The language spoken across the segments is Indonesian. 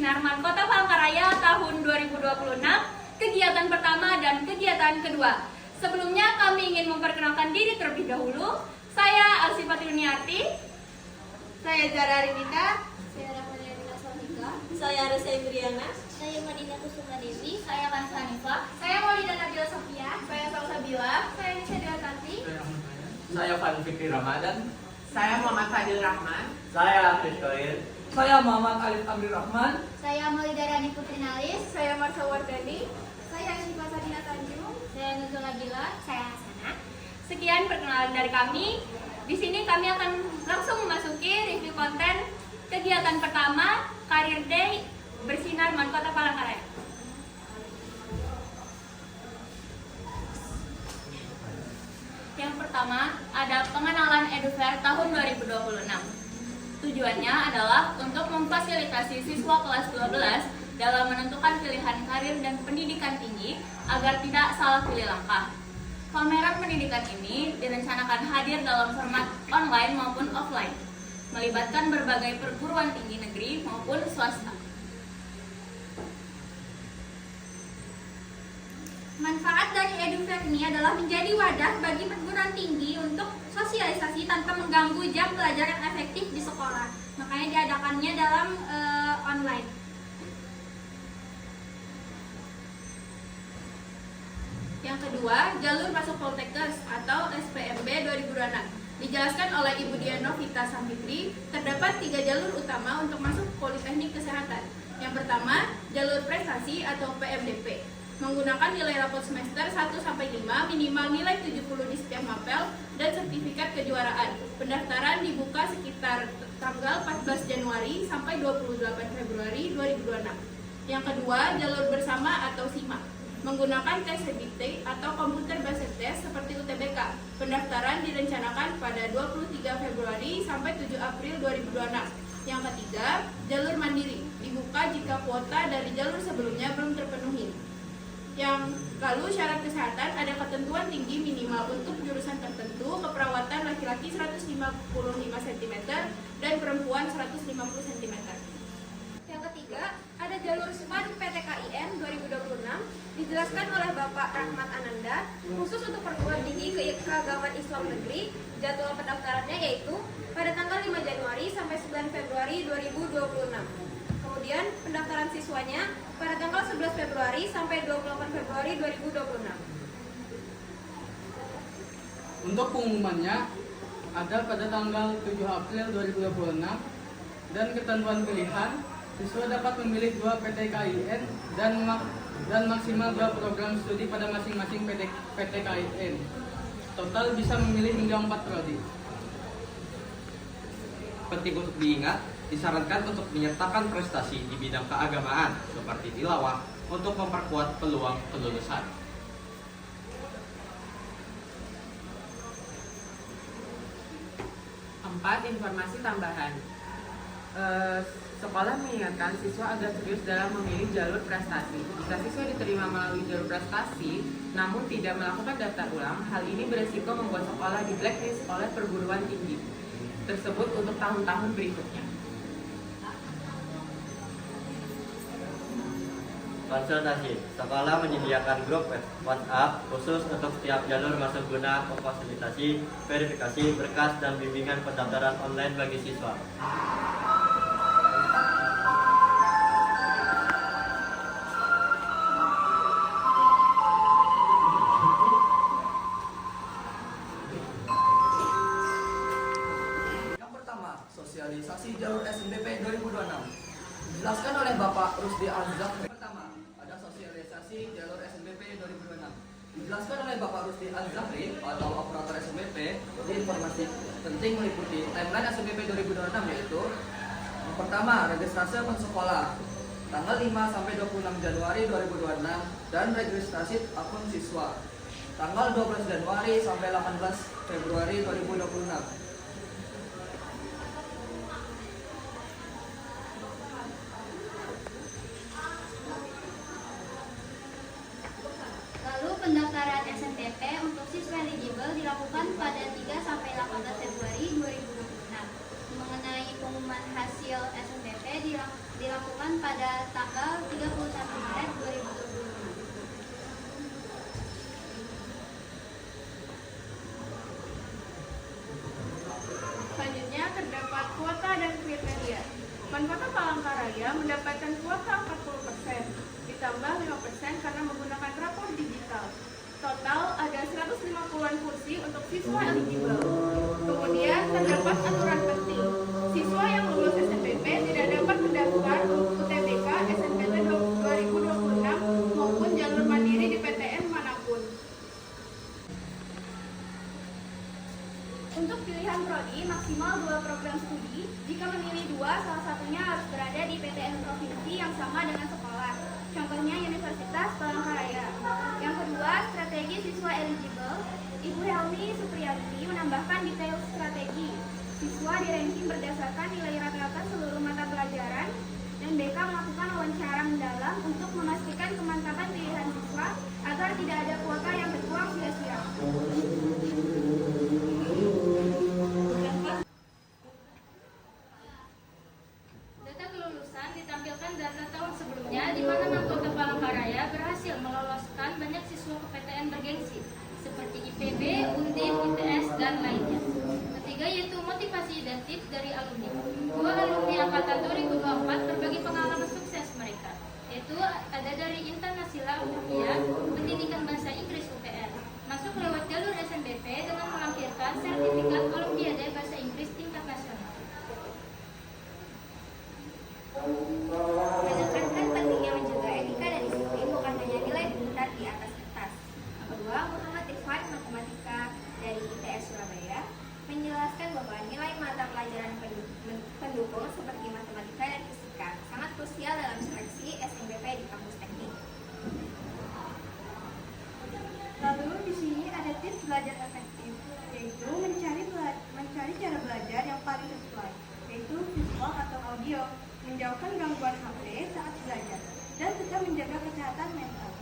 Bersinarman Kota Palangkaraya tahun 2026, kegiatan pertama dan kegiatan kedua. Sebelumnya kami ingin memperkenalkan diri terlebih dahulu. Saya Alsifat Yuniarti. Saya Zara Rinita. Saya Rahmaniana Sohika. Saya Resa Indriana. Saya Madina Kusuma Dewi. Saya Kansa Hanifah. Saya Maulida Nabila Sofia. Saya Salsabila. Saya Nisa Dewa Tanti. Saya Van Fikri Ramadan. Saya Muhammad Fadil Rahman. Saya Afif Koir. Saya Muhammad Alif Amri Rahman. Saya Maulida Rani Putri Nalis. Saya Marsa Wardani. Saya Syifa Sadina Tanjung. Saya Nuzula Gila. Saya Hasanah. Sekian perkenalan dari kami. Di sini kami akan langsung memasuki review konten kegiatan pertama Career Day Bersinarman Kota Palangkaraya. Yang pertama ada pengenalan EduFair tahun 2026. Tujuannya adalah untuk memfasilitasi siswa kelas 12 dalam menentukan pilihan karir dan pendidikan tinggi agar tidak salah pilih langkah. Pameran pendidikan ini direncanakan hadir dalam format online maupun offline, melibatkan berbagai perguruan tinggi negeri maupun swasta. Manfaat dari EduFair ini adalah menjadi wadah bagi perguruan tinggi untuk sosialisasi tanpa mengganggu jam belajar yang efektif di sekolah. Makanya diadakannya dalam online. Yang kedua, jalur masuk Poltekkes atau SPMB 2026. Dijelaskan oleh Ibu Dian Novita Safitri, terdapat 3 jalur utama untuk masuk Politeknik Kesehatan. Yang pertama, jalur prestasi atau PMDP. Menggunakan nilai rapot semester 1-5, minimal nilai 70 di setiap mapel, dan sertifikat kejuaraan. Pendaftaran dibuka sekitar tanggal 14 Januari sampai 28 Februari 2026. Yang kedua, jalur bersama atau SIMA. Menggunakan tes CBT atau Computer Based Test seperti UTBK. Pendaftaran direncanakan pada 23 Februari sampai 7 April 2026. Yang ketiga, jalur mandiri. Dibuka jika kuota dari jalur sebelumnya belum terpenuhi. Yang lalu syarat kesehatan ada ketentuan tinggi minimal untuk jurusan tertentu, keperawatan laki-laki 155 cm dan perempuan 150 cm. Yang ketiga, ada jalur SPAN PTKIN 2026 dijelaskan oleh Bapak Rahmat Ananda khusus untuk perguruan tinggi keagamaan Islam negeri. Jadwal pendaftarannya yaitu pada tanggal 5 Januari sampai 9 Februari 2026. Kemudian pendaftaran siswanya pada tanggal 11 Februari sampai 28 Februari 2026. Untuk pengumumannya ada pada tanggal 7 April 2026 dan ketentuan pilihan siswa dapat memilih 2 PTKIN dan maksimal 2 program studi pada masing-masing PTKIN. Total bisa memilih hingga 4 prodi. Penting untuk diingat, disarankan untuk menyertakan prestasi di bidang keagamaan seperti tilawah untuk memperkuat peluang kelulusan. Empat, informasi tambahan. Sekolah mengingatkan siswa agar serius dalam memilih jalur prestasi. Jika siswa diterima melalui jalur prestasi, namun tidak melakukan daftar ulang, hal ini beresiko membuat sekolah di blacklist oleh perguruan tinggi tersebut untuk tahun-tahun berikutnya. Konsultasi. Sekolah menyediakan grup WhatsApp khusus untuk setiap jalur masuk guna memfasilitasi verifikasi berkas dan bimbingan pendaftaran online bagi siswa. Yang pertama, sosialisasi jalur SNBP 2026. Dijelaskan oleh Bapak Rusdi Al-Zafri. Pertama, ada sosialisasi jalur SNBP 2026. Dijelaskan oleh Bapak Rusdi Al-Zafri atau operator SNBP. Jadi informasi penting meliputi timeline SNBP 2026 yaitu yang pertama, registrasi akun sekolah tanggal 5 sampai 26 Januari 2026 dan registrasi akun siswa tanggal 12 Januari sampai 18 Februari 2026. Lalu pendaftaran SNBP untuk siswa eligible dilakukan pada 3 sampai 18 Februari 2026. Mengenai pengumuman hasil SNBP dilakukan pada tanggal 31 Maret 2026. Selanjutnya terdapat kuota dan kriteria. Manfaat Palangkaraya mendapatkan kuota 40%, ditambah 5% karena menggunakan rapor digital. Total ada 150-an kursi untuk siswa eligible. Kemudian terdapat aturan penting. Siswa yang lulus SNBP tidak dapat mendaftar UTBK SNBP 2026 maupun jalur mandiri di PTN manapun. Untuk pilihan prodi, maksimal 2 program studi. Jika memilih 2, salah satunya harus berada di PTN provinsi yang sama dengan sekolah. Contohnya Universitas Palangkaraya. Yang kedua, strategi siswa eligible. Ibu Helmi Supriyanti menambahkan detail strategi. Siswa di-ranking berdasarkan nilai rata-rata seluruh mata pelajaran dan BK melakukan wawancara mendalam untuk memastikan kemantapan pilihan siswa agar tidak ada kuota yang terbuang sia-sia. Data kelulusan ditampilkan data tahun sebelumnya di mana Mahkota Palangkaraya berhasil meloloskan banyak siswa ke PTN bergengsi seperti IPB, Undip, ITS, dan lainnya. Ketiga yaitu motivasi identik dari alumni. 2 alumni angkatan 2024 berbagi pengalaman sukses mereka, yaitu ada dari Intan Nasila Unia, Pendidikan Bahasa Inggris UPR, masuk lewat jalur SNBP dengan melampirkan sertifikat Olimpiade Bahasa Inggris tingkat nasional. Menekankan pentingnya menjaga etika dan disiplin bukan hanya nilai pintar di atas kertas. Yang kedua, Muhammad Irfan, matematika dari ITS Surabaya, menjelaskan bahwa nilai mata pelajaran pendukung seperti matematika dan fisika sangat krusial dalam seleksi SNBP di kampus teknik. Lalu di sini ada tips belajar efektif, yaitu mencari cara belajar yang paling sesuai, yaitu visual atau audio, menjauhkan gangguan HP saat belajar, dan tetap menjaga kesehatan mental.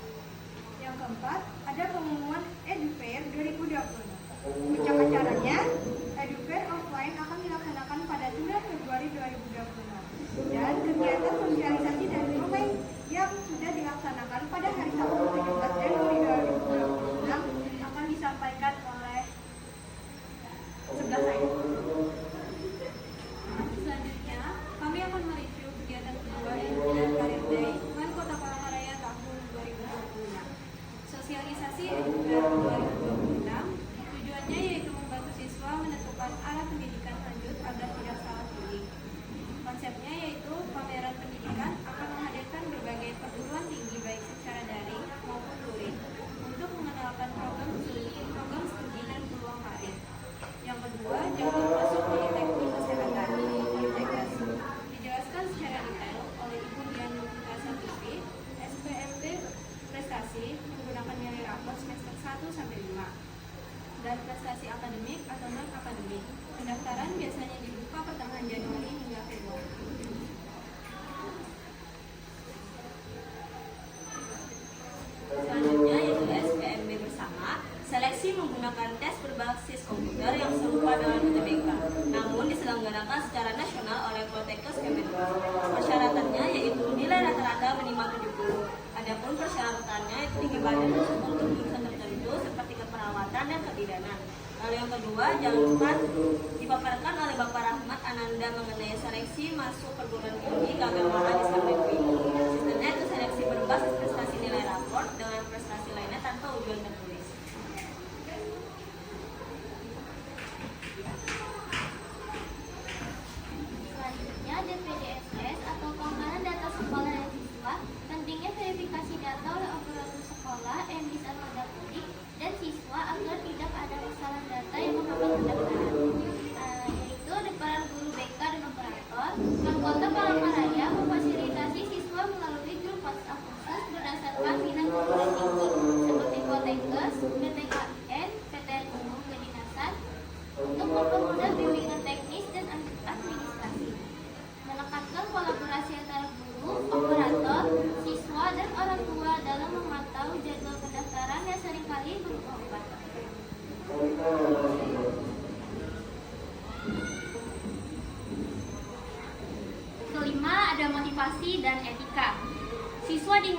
Yang keempat, ada pengumuman EduFair 2020. Puncak acaranya, EduFair offline akan dilaksanakan pada 9 Februari 2026. Dan kegiatan sosialisasi dan giveaway yang sudah dilaksanakan pada hari Sabtu 17 Januari 2026 akan disampaikan oleh sebelah saya. Selanjutnya, kami akan mereview kegiatan kedua dan Career Day Wali Kota Palangkaraya tahun 2026. Sosialisasi EduFair 2026 tujuannya yaitu membantu siswa menentukan arah pendidikan lanjut agar tidak salah pilih. Konsepnya yaitu pameran pendidikan akan menghadirkan berbagai perguruan tinggi baik secara daring maupun luring untuk mengenalkan program studi dan peluang karir. Yang kedua, jalur masuk Politeknik Kesehatan Politekes dijelaskan secara detail oleh Ibu Dian Novita Santri, SPMB prestasi menggunakan nilai rapor semester 1 sampai 5 dan prestasi akademik atau non akademik. Pendaftaran biasanya dibuka pertengahan Januari hingga Februari. Selanjutnya yaitu SPMB bersama. Seleksi menggunakan tes berbasis komputer yang serupa dengan UTBK, namun diselenggarakan secara nasional oleh Poltekkes Kemenkes. Persyaratannya yaitu nilai rata-rata minimal 70. Adapun persyaratannya itu tinggi badan khusus untuk jurusan tertentu seperti keperawatan dan kebidanan. Lalu yang kedua, jangan lupa dipaparkan oleh Bapak Rahmat Ananda mengenai seleksi masuk perguruan tinggi keagamaan Islam negeri. Sistemnya itu seleksi berbasis prestasi nilai rapor dengan prestasi lainnya tanpa ujian tertulis. Selanjutnya, DPDSS atau Keamanan Data Sekolah dan Siswa. Pentingnya verifikasi data oleh operator sekolah, MDIS atau Dapodi, dan siswa agar tidak ada kesalahan data yang menghambat pendaftaran, yaitu para guru BK dan operator. Mahkota Palangkaraya memfasilitasi siswa melalui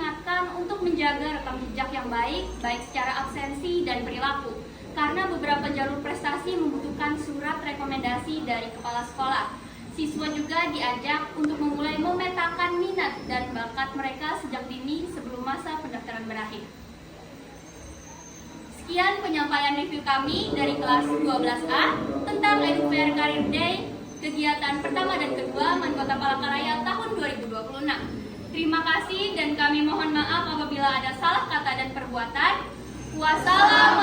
diingatkan untuk menjaga rekam jejak yang baik secara absensi dan perilaku. Karena beberapa jalur prestasi membutuhkan surat rekomendasi dari kepala sekolah. Siswa juga diajak untuk memulai memetakan minat dan bakat mereka sejak dini sebelum masa pendaftaran berakhir. Sekian penyampaian review kami dari kelas 12A tentang EduFair Career Day, kegiatan pertama dan kedua Mankota Palangkaraya tahun 2026. Terima kasih dan kami mohon maaf apabila ada salah kata dan perbuatan. Wassalamualaikum